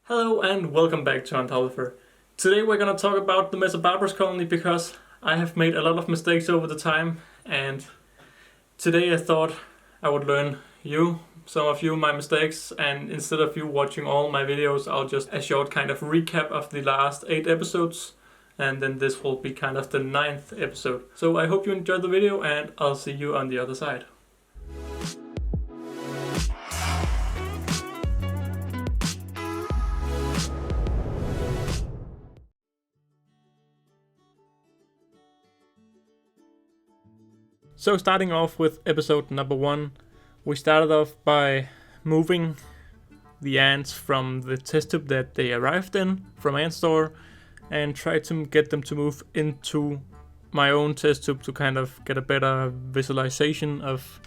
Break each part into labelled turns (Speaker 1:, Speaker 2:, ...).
Speaker 1: Hello and welcome back to Ant Holleufer. Today we're gonna talk about the Messor Barbarus colony because I have made a lot of mistakes over the time, and today I thought I would learn some of you my mistakes, and instead of you watching all my videos, I'll just a short kind of recap of the last 8 episodes, and then this will be kind of the 9th episode. So I hope you enjoyed the video and I'll see you on the other side. So starting off with episode number 1, we started off by moving the ants from the test tube that they arrived in from Ant Store and tried to get them to move into my own test tube to kind of get a better visualization of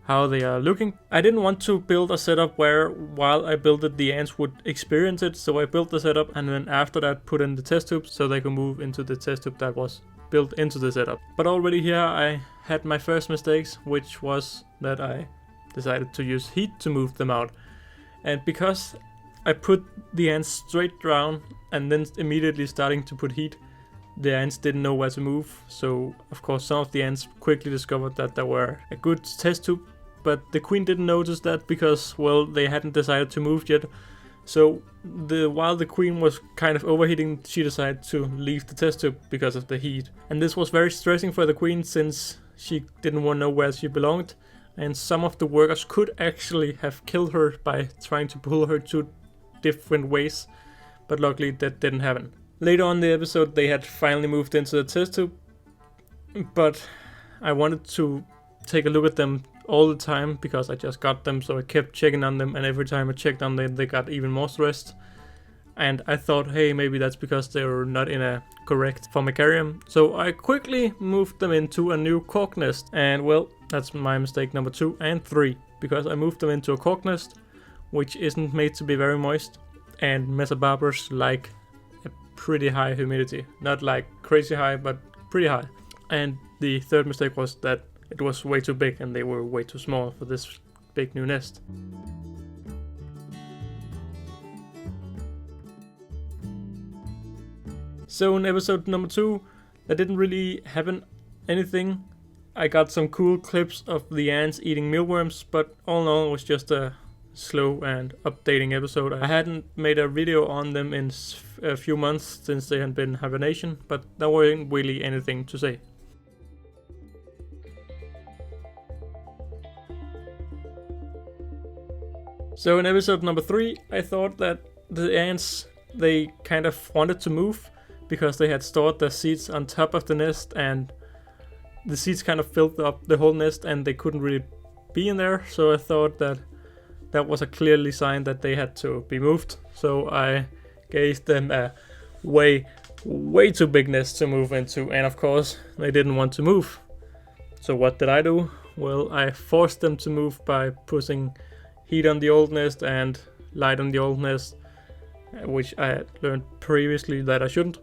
Speaker 1: how they are looking. I didn't want to build a setup where while I built it the ants would experience it, so I built the setup and then after that put in the test tube so they could move into the test tube that was built into the setup. But already here I had my first mistakes, which was that I decided to use heat to move them out. And because I put the ants straight down and then immediately starting to put heat, the ants didn't know where to move. So of course some of the ants quickly discovered that there were a good test tube, but the queen didn't notice that because, well, they hadn't decided to move yet. So while the queen was kind of overheating, she decided to leave the test tube because of the heat. And this was very stressing for the queen since she didn't want to know where she belonged. And some of the workers could actually have killed her by trying to pull her 2 different ways. But luckily that didn't happen. Later on in the episode they had finally moved into the test tube. But I wanted to take a look at them all the time because I just got them, so I kept checking on them, and every time I checked on them they got even more stressed. And I thought, hey, maybe that's because they were not in a correct formicarium. So I quickly moved them into a new cork nest, and well, that's my mistake number 2 and 3, because I moved them into a cork nest which isn't made to be very moist, and Messor Barbarus like a pretty high humidity, not like crazy high but pretty high. And the third mistake was that it was way too big and they were way too small for this big new nest. So in episode number 2, there didn't really happen anything. I got some cool clips of the ants eating mealworms, but all in all it was just a slow and updating episode. I hadn't made a video on them in a few months since they had been in hibernation, but there wasn't really anything to say. So in episode number 3, I thought that the ants, they kind of wanted to move because they had stored their seeds on top of the nest and the seeds kind of filled up the whole nest and they couldn't really be in there. So I thought that that was a clearly sign that they had to be moved. So I gave them a way too big nest to move into, and of course they didn't want to move. So what did I do? Well, I forced them to move by putting heat on the old nest and light on the old nest, which I had learned previously that I shouldn't.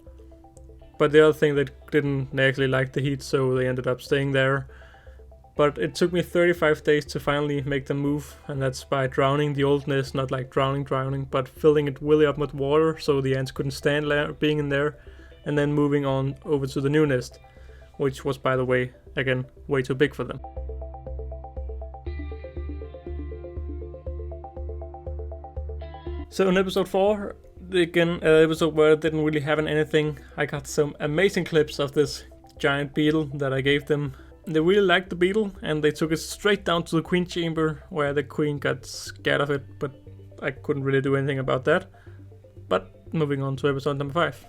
Speaker 1: But the other thing, they didn't actually like the heat, so they ended up staying there. But it took me 35 days to finally make them move, and that's by drowning the old nest, not like drowning, but filling it really up with water so the ants couldn't stand being in there, and then moving on over to the new nest, which was, by the way, again, way too big for them. So in episode 4, again, an episode where it didn't really happen anything, I got some amazing clips of this giant beetle that I gave them. They really liked the beetle and they took it straight down to the queen chamber where the queen got scared of it, but I couldn't really do anything about that. But moving on to episode number 5.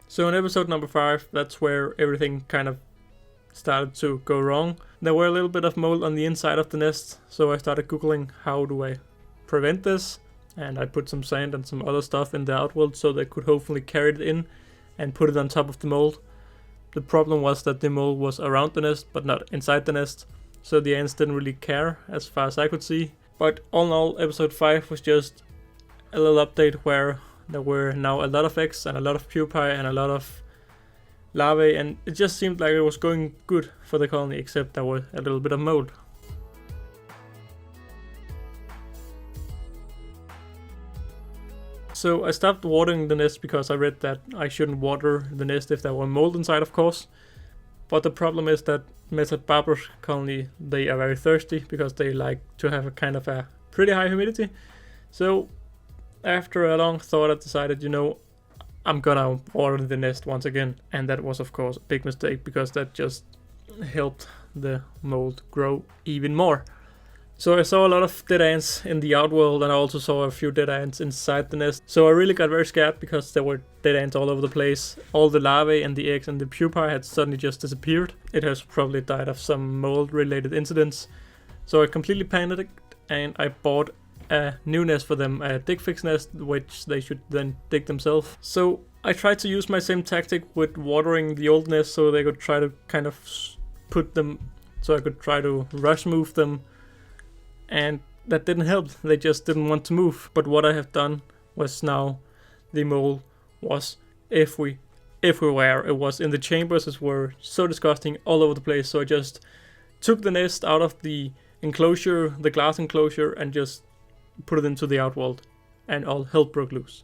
Speaker 1: So in episode number 5, that's where everything kind of started to go wrong. There were a little bit of mold on the inside of the nest, so I started googling how do I prevent this, and I put some sand and some other stuff in the outworld so they could hopefully carry it in and put it on top of the mold. The problem was that the mold was around the nest but not inside the nest, so the ants didn't really care as far as I could see. But all in all, episode 5 was just a little update where there were now a lot of eggs and a lot of pupae and a lot of larvae, and it just seemed like it was going good for the colony, except there was a little bit of mold. So I stopped watering the nest because I read that I shouldn't water the nest if there were mold inside, of course. But the problem is that Messor Barbarus colony, they are very thirsty because they like to have a kind of a pretty high humidity. So after a long thought, I decided, I'm gonna water the nest once again. And that was, of course, a big mistake because that just helped the mold grow even more. So I saw a lot of dead ants in the outworld, and I also saw a few dead ants inside the nest. So I really got very scared because there were dead ants all over the place. All the larvae and the eggs and the pupae had suddenly just disappeared. It has probably died of some mold-related incidents. So I completely panicked, and I bought a new nest for them, a dig fix nest, which they should then dig themselves. So I tried to use my same tactic with watering the old nest, so they could try to kind of put them, so I could try to rush move them. And that didn't help, they just didn't want to move. But what I have done was now the mold was everywhere. It was in the chambers, it were so disgusting all over the place. So I just took the nest out of the enclosure, the glass enclosure, and just put it into the outworld, and all hell broke loose.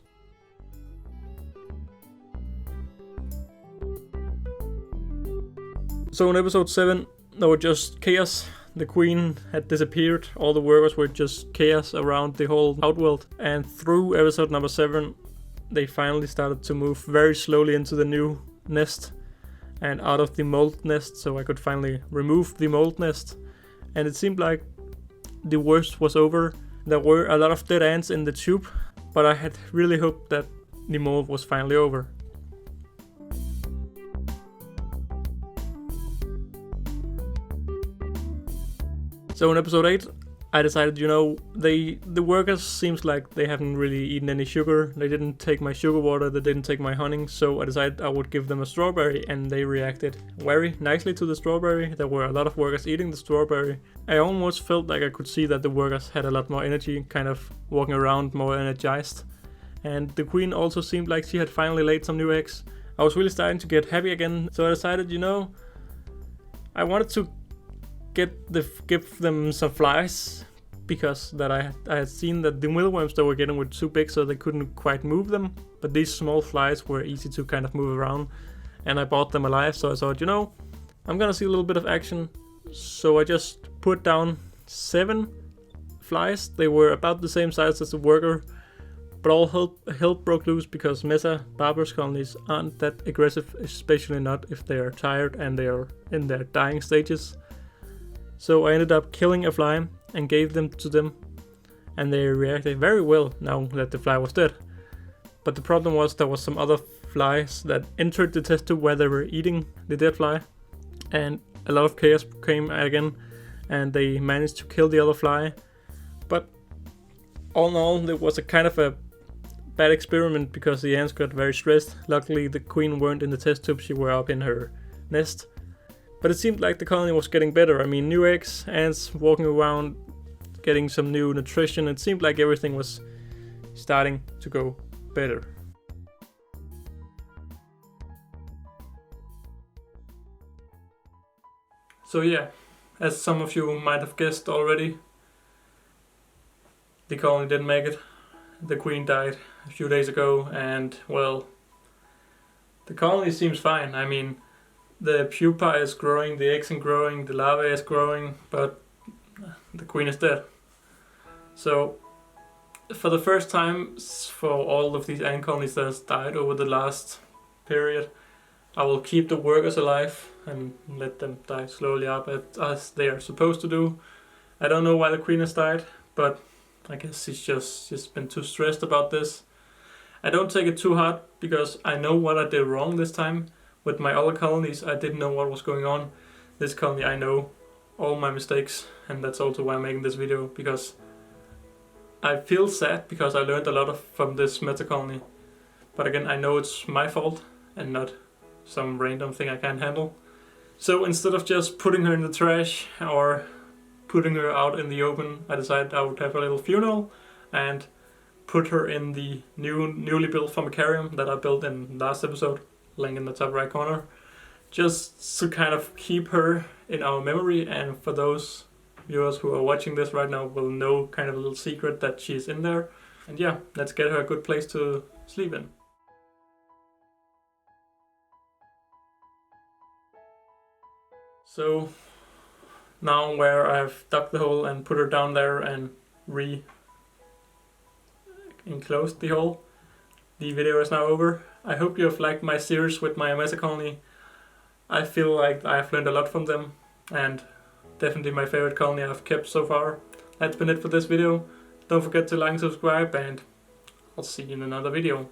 Speaker 1: So in episode 7, there were just chaos. The queen had disappeared, all the workers were just chaos around the whole outworld. And through episode number 7, they finally started to move very slowly into the new nest and out of the mold nest, so I could finally remove the mold nest. And it seemed like the worst was over. There were a lot of dead ants in the tube, but I had really hoped that the mold was finally over. So in episode 8, I decided, the workers seems like they haven't really eaten any sugar. They didn't take my sugar water, they didn't take my honey, so I decided I would give them a strawberry, and they reacted very nicely to the strawberry. There were a lot of workers eating the strawberry. I almost felt like I could see that the workers had a lot more energy, kind of walking around more energized. And the queen also seemed like she had finally laid some new eggs. I was really starting to get happy again, so I decided, I wanted to give them some flies, because that I had seen that the mealworms they were getting were too big, so they couldn't quite move them. But these small flies were easy to kind of move around, and I bought them alive. So I thought, I'm gonna see a little bit of action. So I just put down 7 flies. They were about the same size as the worker, but all hell broke loose because Messor Barbarus colonies aren't that aggressive, especially not if they are tired and they are in their dying stages. So I ended up killing a fly and gave them to them, and they reacted very well now that the fly was dead. But the problem was there was some other flies that entered the test tube where they were eating the dead fly, and a lot of chaos came again, and they managed to kill the other fly. But all in all, it was a kind of a bad experiment because the ants got very stressed. Luckily the queen weren't in the test tube, she were up in her nest. But it seemed like the colony was getting better. I mean, new eggs, ants walking around, getting some new nutrition. It seemed like everything was starting to go better. So yeah, as some of you might have guessed already, the colony didn't make it. The queen died a few days ago, and well, the colony seems fine. I mean, the pupa is growing, the eggs are growing, the larvae is growing, but the queen is dead. So for the first time for all of these ant colonies that has died over the last period, I will keep the workers alive and let them die slowly up as they are supposed to do. I don't know why the queen has died, but I guess she's been too stressed about this. I don't take it too hard because I know what I did wrong this time. With my other colonies, I didn't know what was going on. This colony, I know all my mistakes, and that's also why I'm making this video, because I feel sad because I learned a lot from this meta colony. But again, I know it's my fault and not some random thing I can't handle. So instead of just putting her in the trash or putting her out in the open, I decided I would have a little funeral and put her in the newly built formicarium that I built in last episode. Link in the top right corner, just to kind of keep her in our memory, and for those viewers who are watching this right now will know kind of a little secret that she's in there. And yeah, let's get her a good place to sleep in. So now where I've dug the hole and put her down there and enclosed the hole, the video is now over. I hope you have liked my series with my Messor colony. I feel like I've learned a lot from them, and definitely my favorite colony I've kept so far. That's been it for this video. Don't forget to like and subscribe, and I'll see you in another video.